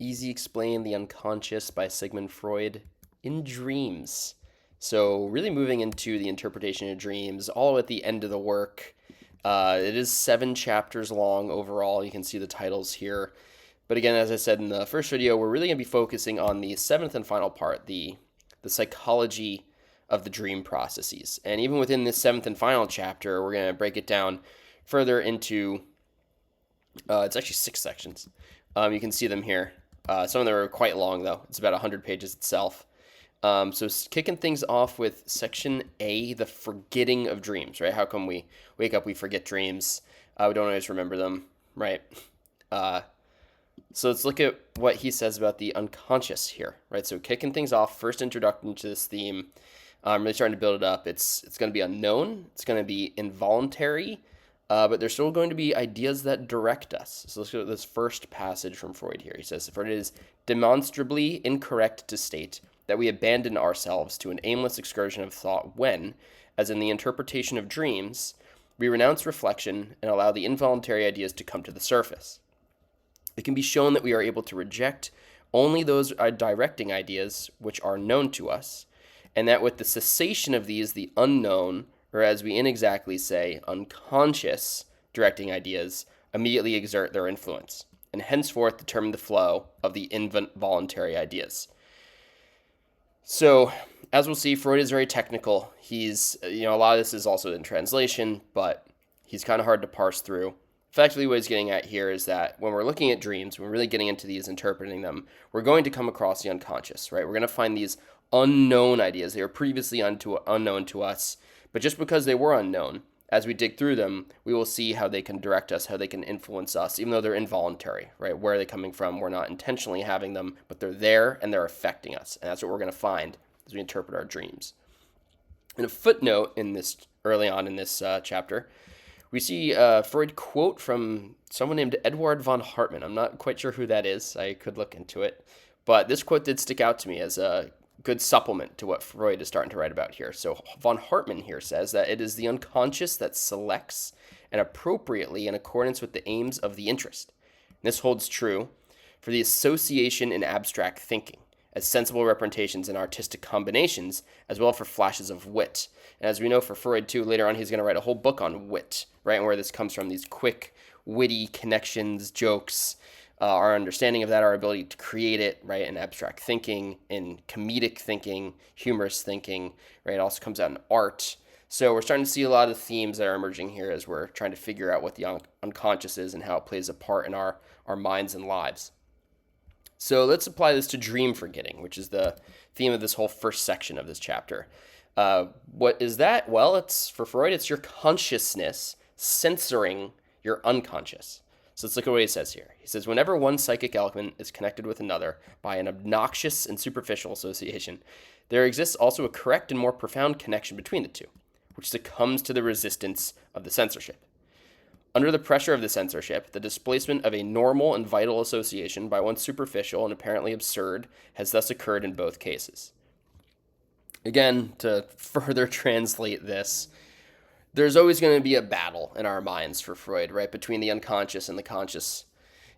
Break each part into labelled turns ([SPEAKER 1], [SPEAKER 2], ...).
[SPEAKER 1] Easy Explain the Unconscious by Sigmund Freud in Dreams. So, really moving into the interpretation of dreams, all at the end of the work. It is 7 chapters long overall. You can see the titles here. But again, as I said in the first video, we're really going to be focusing on the 7th and final part, the psychology of the dream processes. And even within this 7th and final chapter, we're going to break it down further into, it's actually 6 sections. You can see them here. Some of them are quite long, though. It's about 100 pages itself. So kicking things off with section A, the forgetting of dreams, right? How come we wake up, we forget dreams? We don't always remember them, right? So let's look at what he says about the unconscious here, right? So kicking things off, first introduction to this theme. I'm really starting to build it up. It's going to be unknown. It's going to be involuntary. But there's still going to be ideas that direct us. So let's go to this first passage from Freud here. He says, "For it is demonstrably incorrect to state that we abandon ourselves to an aimless excursion of thought when, as in the interpretation of dreams, we renounce reflection and allow the involuntary ideas to come to the surface. It can be shown that we are able to reject only those directing ideas which are known to us, and that with the cessation of these, the unknown, or as we inexactly say, unconscious directing ideas immediately exert their influence, and henceforth determine the flow of the involuntary ideas." So, as we'll see, Freud is very technical. He's, a lot of this is also in translation, but he's kind of hard to parse through. Effectively, what he's getting at here is that when we're looking at dreams, when we're really getting into these, interpreting them, we're going to come across the unconscious, right? We're going to find these unknown ideas. They were previously unknown to us, but just because they were unknown, as we dig through them, we will see how they can direct us, how they can influence us, even though they're involuntary, right? Where are they coming from? We're not intentionally having them, but they're there and they're affecting us. And that's what we're going to find as we interpret our dreams. In a footnote in this, early on in this chapter, we see a Freud quote from someone named Eduard von Hartmann. I'm not quite sure who that is. I could look into it. But this quote did stick out to me as a good supplement to what Freud is starting to write about here. So von Hartmann here says that it is the unconscious that selects, and appropriately in accordance with the aims of the interest. And this holds true for the association in abstract thinking, as sensible representations and artistic combinations, as well for flashes of wit. And as we know for Freud too, later on he's going to write a whole book on wit, right? And where this comes from, these quick, witty connections, jokes, our understanding of that, our ability to create it, right, in abstract thinking, in comedic thinking, humorous thinking, right, it also comes out in art. So we're starting to see a lot of themes that are emerging here as we're trying to figure out what the unconscious is and how it plays a part in our minds and lives. So let's apply this to dream forgetting, which is the theme of this whole first section of this chapter. What is that? Well, it's for Freud, it's your consciousness censoring your unconscious. So let's look at what he says here. He says, whenever one psychic element is connected with another by an obnoxious and superficial association, there exists also a correct and more profound connection between the two, which succumbs to the resistance of the censorship. Under the pressure of the censorship, the displacement of a normal and vital association by one superficial and apparently absurd has thus occurred in both cases. Again, to further translate this, there's always going to be a battle in our minds for Freud, right, between the unconscious and the conscious.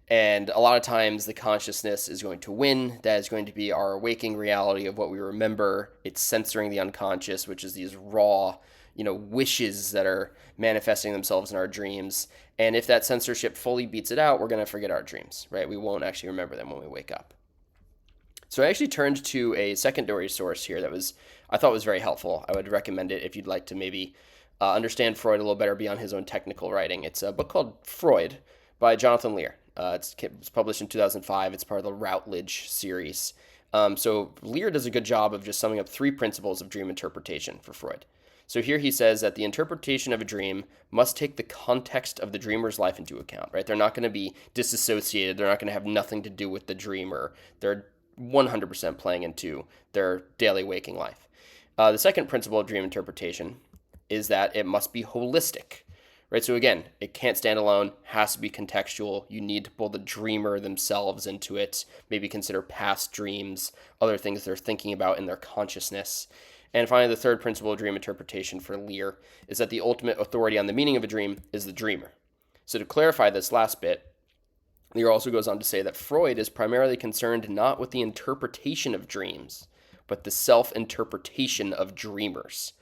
[SPEAKER 1] And a lot of times the consciousness is going to win. That is going to be our waking reality of what we remember. It's censoring the unconscious, which is these raw, wishes that are manifesting themselves in our dreams. And if that censorship fully beats it out, we're going to forget our dreams, right? We won't actually remember them when we wake up. So I actually turned to a secondary source here that I thought was very helpful. I would recommend it if you'd like to maybe understand Freud a little better beyond his own technical writing. It's a book called Freud by Jonathan Lear. It's published in 2005. It's part of the Routledge series. So Lear does a good job of just summing up 3 principles of dream interpretation for Freud. So here he says that the interpretation of a dream must take the context of the dreamer's life into account, right? They're not going to be disassociated. They're not going to have nothing to do with the dreamer. They're 100% playing into their daily waking life. The second principle of dream interpretation is that it must be holistic, right? So again, it can't stand alone, has to be contextual. You need to pull the dreamer themselves into it, maybe consider past dreams, other things they're thinking about in their consciousness. And finally, the third principle of dream interpretation for Lear is that the ultimate authority on the meaning of a dream is the dreamer. So to clarify this last bit, Lear also goes on to say that Freud is primarily concerned not with the interpretation of dreams, but the self-interpretation of dreamers.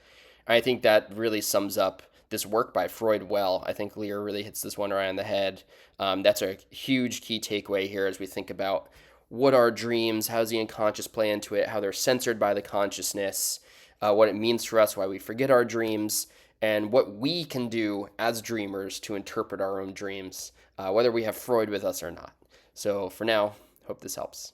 [SPEAKER 1] I think that really sums up this work by Freud well. I think Lear really hits this one right on the head. That's a huge key takeaway here as we think about what are dreams, how does the unconscious play into it, how they're censored by the consciousness, what it means for us, why we forget our dreams, and what we can do as dreamers to interpret our own dreams, whether we have Freud with us or not. So for now, hope this helps.